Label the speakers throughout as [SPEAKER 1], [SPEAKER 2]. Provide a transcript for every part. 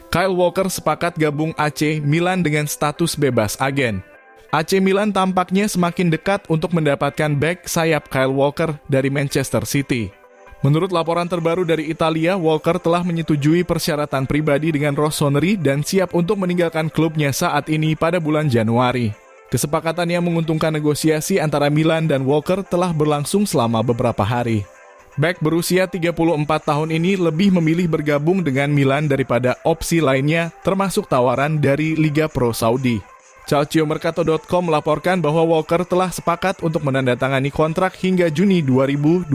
[SPEAKER 1] Kyle Walker sepakat gabung AC Milan dengan status bebas agen. AC Milan tampaknya semakin dekat untuk mendapatkan bek sayap Kyle Walker dari Manchester City. Menurut laporan terbaru dari Italia, Walker telah menyetujui persyaratan pribadi dengan Rossoneri dan siap untuk meninggalkan klubnya saat ini pada bulan Januari. Kesepakatan yang menguntungkan negosiasi antara Milan dan Walker telah berlangsung selama beberapa hari. Bek berusia 34 tahun ini lebih memilih bergabung dengan Milan daripada opsi lainnya, termasuk tawaran dari Liga Pro Saudi. Calciomercato.com melaporkan bahwa Walker telah sepakat untuk menandatangani kontrak hingga Juni 2027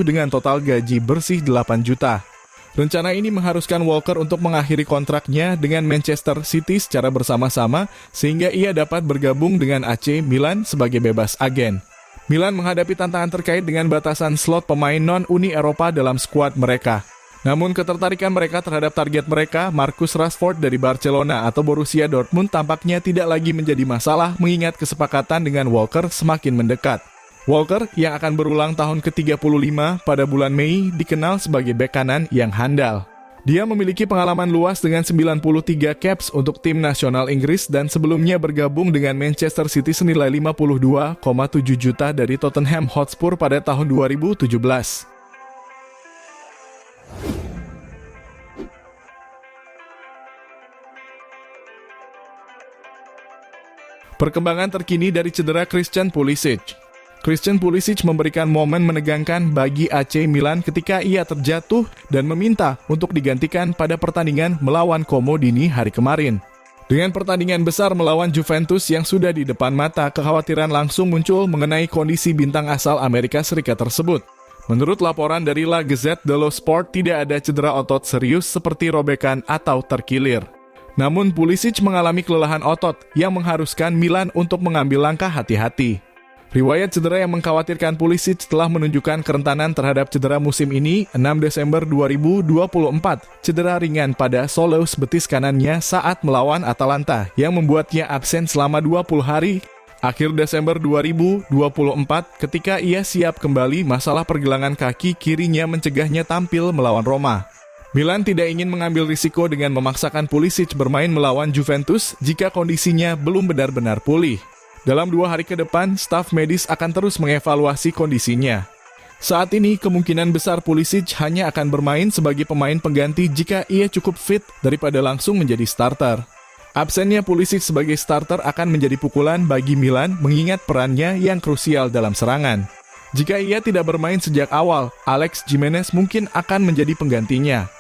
[SPEAKER 1] dengan total gaji bersih 8 juta. Rencana ini mengharuskan Walker untuk mengakhiri kontraknya dengan Manchester City secara bersama-sama sehingga ia dapat bergabung dengan AC Milan sebagai bebas agen. Milan menghadapi tantangan terkait dengan batasan slot pemain non-Uni Eropa dalam skuad mereka. Namun ketertarikan mereka terhadap target mereka, Marcus Rashford dari Barcelona atau Borussia Dortmund tampaknya tidak lagi menjadi masalah mengingat kesepakatan dengan Walker semakin mendekat. Walker yang akan berulang tahun ke-35 pada bulan Mei dikenal sebagai bek kanan yang handal. Dia memiliki pengalaman luas dengan 93 caps untuk tim nasional Inggris dan sebelumnya bergabung dengan Manchester City senilai 52,7 juta dari Tottenham Hotspur pada tahun 2017. Perkembangan terkini dari cedera Christian Pulisic. Christian Pulisic memberikan momen menegangkan bagi AC Milan ketika ia terjatuh dan meminta untuk digantikan pada pertandingan melawan Como dini hari kemarin. Dengan pertandingan besar melawan Juventus yang sudah di depan mata, kekhawatiran langsung muncul mengenai kondisi bintang asal Amerika Serikat tersebut. Menurut laporan dari La Gazzetta dello Sport, tidak ada cedera otot serius seperti robekan atau terkilir. Namun Pulisic mengalami kelelahan otot yang mengharuskan Milan untuk mengambil langkah hati-hati. Riwayat cedera yang mengkhawatirkan Pulisic telah menunjukkan kerentanan terhadap cedera musim ini. 6 Desember 2024, cedera ringan pada soleus betis kanannya saat melawan Atalanta yang membuatnya absen selama 20 hari. Akhir Desember 2024, ketika ia siap kembali, masalah pergelangan kaki kirinya mencegahnya tampil melawan Roma. Milan tidak ingin mengambil risiko dengan memaksakan Pulisic bermain melawan Juventus jika kondisinya belum benar-benar pulih. Dalam 2 hari ke depan, staf medis akan terus mengevaluasi kondisinya. Saat ini, kemungkinan besar Pulisic hanya akan bermain sebagai pemain pengganti jika ia cukup fit daripada langsung menjadi starter. Absennya Pulisic sebagai starter akan menjadi pukulan bagi Milan mengingat perannya yang krusial dalam serangan. Jika ia tidak bermain sejak awal, Alex Jimenez mungkin akan menjadi penggantinya.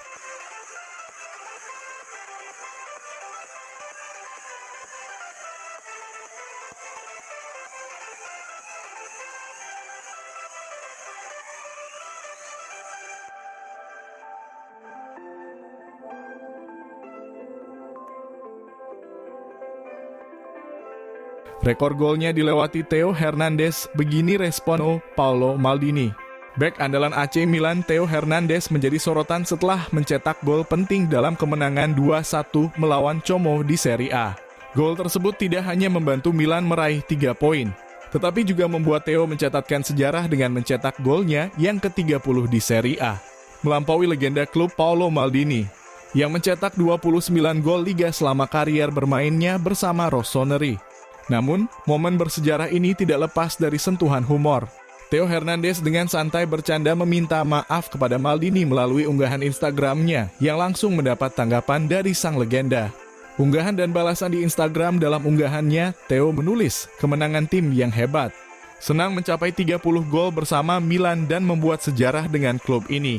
[SPEAKER 1] Rekor golnya dilewati Theo Hernandez, begini respon Paolo Maldini. Bek andalan AC Milan Theo Hernandez menjadi sorotan setelah mencetak gol penting dalam kemenangan 2-1 melawan Como di Serie A. Gol tersebut tidak hanya membantu Milan meraih 3 poin, tetapi juga membuat Theo mencatatkan sejarah dengan mencetak golnya yang ke-30 di Serie A, melampaui legenda klub Paolo Maldini, yang mencetak 29 gol liga selama karier bermainnya bersama Rossoneri. Namun, momen bersejarah ini tidak lepas dari sentuhan humor. Theo Hernandez dengan santai bercanda meminta maaf kepada Maldini melalui unggahan Instagramnya yang langsung mendapat tanggapan dari sang legenda. Unggahan dan balasan di Instagram dalam unggahannya, Theo menulis, kemenangan tim yang hebat. Senang mencapai 30 gol bersama Milan dan membuat sejarah dengan klub ini.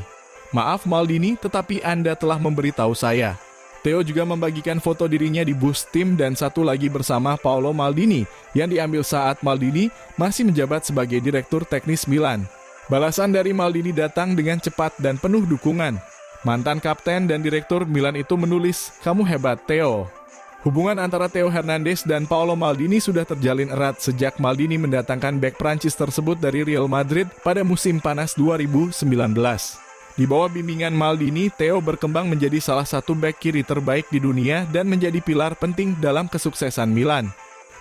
[SPEAKER 1] Maaf Maldini, tetapi Anda telah memberitahu saya. Theo juga membagikan foto dirinya di bus tim dan satu lagi bersama Paolo Maldini yang diambil saat Maldini masih menjabat sebagai direktur teknis Milan. Balasan dari Maldini datang dengan cepat dan penuh dukungan. Mantan kapten dan direktur Milan itu menulis, "Kamu hebat, Theo." Hubungan antara Theo Hernandez dan Paolo Maldini sudah terjalin erat sejak Maldini mendatangkan bek Prancis tersebut dari Real Madrid pada musim panas 2019. Di bawah bimbingan Maldini, Theo berkembang menjadi salah satu bek kiri terbaik di dunia dan menjadi pilar penting dalam kesuksesan Milan.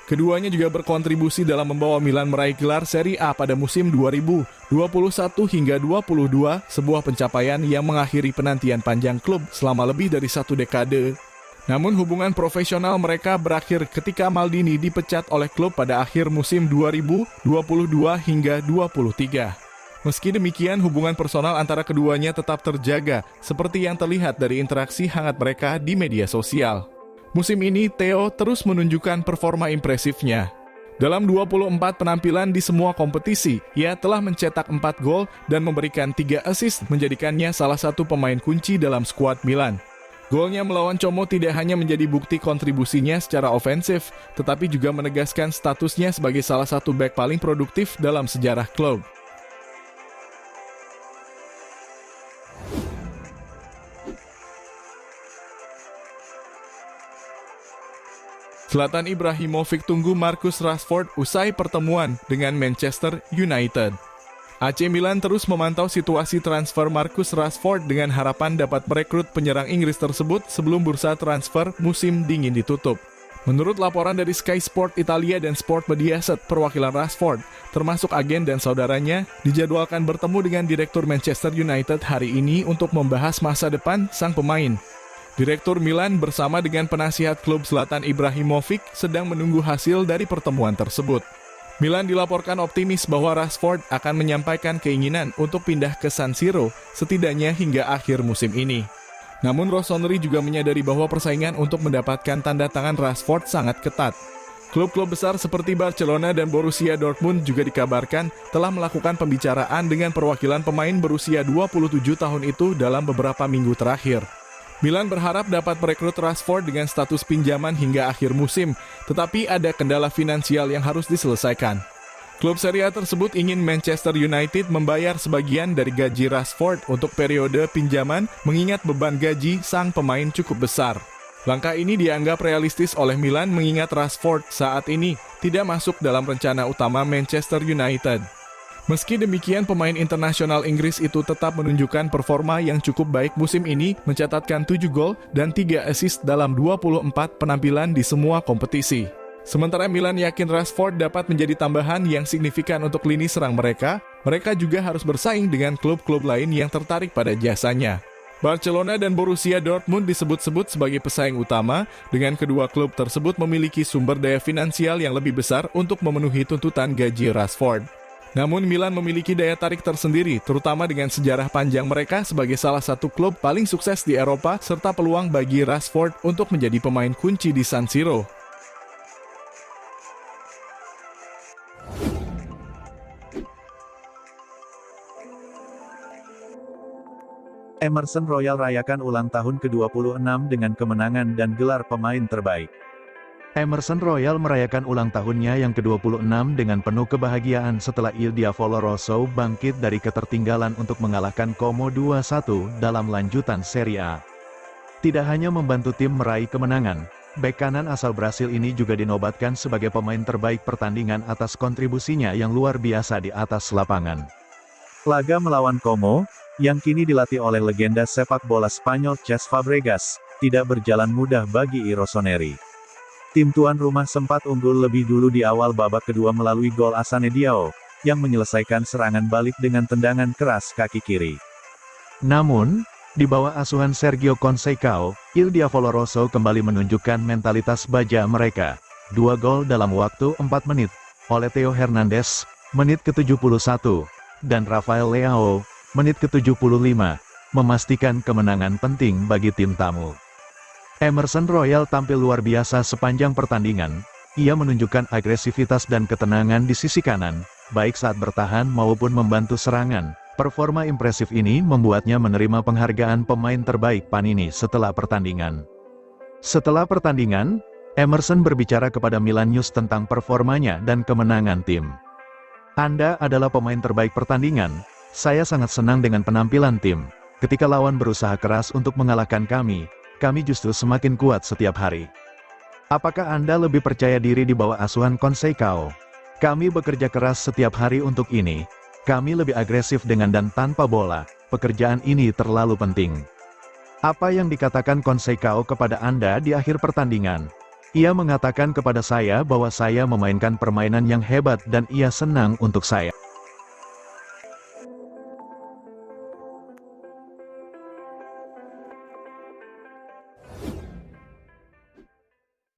[SPEAKER 1] Keduanya juga berkontribusi dalam membawa Milan meraih gelar Serie A pada musim 2021 hingga 22, sebuah pencapaian yang mengakhiri penantian panjang klub selama lebih dari 1 dekade. Namun hubungan profesional mereka berakhir ketika Maldini dipecat oleh klub pada akhir musim 2022 hingga 23. Meski demikian, hubungan personal antara keduanya tetap terjaga, seperti yang terlihat dari interaksi hangat mereka di media sosial. Musim ini, Theo terus menunjukkan performa impresifnya. Dalam 24 penampilan di semua kompetisi, ia telah mencetak 4 gol dan memberikan 3 assist, menjadikannya salah satu pemain kunci dalam skuad Milan. Golnya melawan Como tidak hanya menjadi bukti kontribusinya secara ofensif, tetapi juga menegaskan statusnya sebagai salah satu bek paling produktif dalam sejarah klub. Zlatan Ibrahimovic tunggu Marcus Rashford usai pertemuan dengan Manchester United. AC Milan terus memantau situasi transfer Marcus Rashford dengan harapan dapat merekrut penyerang Inggris tersebut sebelum bursa transfer musim dingin ditutup. Menurut laporan dari Sky Sport Italia dan Sport Mediaset, perwakilan Rashford, termasuk agen dan saudaranya, dijadwalkan bertemu dengan Direktur Manchester United hari ini untuk membahas masa depan sang pemain. Direktur Milan bersama dengan penasihat klub Zlatan Ibrahimovic sedang menunggu hasil dari pertemuan tersebut. Milan dilaporkan optimis bahwa Rashford akan menyampaikan keinginan untuk pindah ke San Siro setidaknya hingga akhir musim ini. Namun Rossoneri juga menyadari bahwa persaingan untuk mendapatkan tanda tangan Rashford sangat ketat. Klub-klub besar seperti Barcelona dan Borussia Dortmund juga dikabarkan telah melakukan pembicaraan dengan perwakilan pemain berusia 27 tahun itu dalam beberapa minggu terakhir. Milan berharap dapat merekrut Rashford dengan status pinjaman hingga akhir musim, tetapi ada kendala finansial yang harus diselesaikan. Klub Serie A tersebut ingin Manchester United membayar sebagian dari gaji Rashford untuk periode pinjaman, mengingat beban gaji sang pemain cukup besar. Langkah ini dianggap realistis oleh Milan mengingat Rashford saat ini tidak masuk dalam rencana utama Manchester United. Meski demikian, pemain internasional Inggris itu tetap menunjukkan performa yang cukup baik musim ini, mencatatkan 7 gol dan 3 assist dalam 24 penampilan di semua kompetisi. Sementara Milan yakin Rashford dapat menjadi tambahan yang signifikan untuk lini serang mereka juga harus bersaing dengan klub-klub lain yang tertarik pada jasanya. Barcelona dan Borussia Dortmund disebut-sebut sebagai pesaing utama, dengan kedua klub tersebut memiliki sumber daya finansial yang lebih besar untuk memenuhi tuntutan gaji Rashford. Namun Milan memiliki daya tarik tersendiri, terutama dengan sejarah panjang mereka sebagai salah satu klub paling sukses di Eropa serta peluang bagi Rashford untuk menjadi pemain kunci di San Siro.
[SPEAKER 2] Emerson Royal rayakan ulang tahun ke-26 dengan kemenangan dan gelar pemain terbaik.
[SPEAKER 3] Emerson Royal merayakan ulang tahunnya yang ke-26 dengan penuh kebahagiaan setelah Il Diavolo Rosso bangkit dari ketertinggalan untuk mengalahkan Como 2-1 dalam lanjutan Serie A. Tidak hanya membantu tim meraih kemenangan, bek kanan asal Brasil ini juga dinobatkan sebagai pemain terbaik pertandingan atas kontribusinya yang luar biasa di atas lapangan.
[SPEAKER 2] Laga melawan Como, yang kini dilatih oleh legenda sepak bola Spanyol Cesc Fabregas, tidak berjalan mudah bagi Rossoneri. Tim tuan rumah sempat unggul lebih dulu di awal babak kedua melalui gol Assane Diao, yang menyelesaikan serangan balik dengan tendangan keras kaki kiri.
[SPEAKER 3] Namun, di bawah asuhan Sergio Conceição, Il Diavolo Rosso kembali menunjukkan mentalitas baja mereka. 2 gol dalam waktu 4 menit, oleh Theo Hernandez, menit ke-71, dan Rafael Leao, menit ke-75, memastikan kemenangan penting bagi tim tamu. Emerson Royal tampil luar biasa sepanjang pertandingan. Ia menunjukkan agresivitas dan ketenangan di sisi kanan, baik saat bertahan maupun membantu serangan. Performa impresif ini membuatnya menerima penghargaan pemain terbaik Panini setelah pertandingan. Setelah pertandingan, Emerson berbicara kepada Milan News tentang performanya dan kemenangan tim. "Anda adalah pemain terbaik pertandingan. Saya sangat senang dengan penampilan tim. Ketika lawan berusaha keras untuk mengalahkan kami justru semakin kuat setiap hari. Apakah Anda lebih percaya diri di bawah asuhan Conceição? Kami bekerja keras setiap hari untuk ini. Kami lebih agresif dengan dan tanpa bola. Pekerjaan ini terlalu penting." Apa yang dikatakan Conceição kepada Anda di akhir pertandingan? Ia mengatakan kepada saya bahwa saya memainkan permainan yang hebat dan ia senang untuk saya.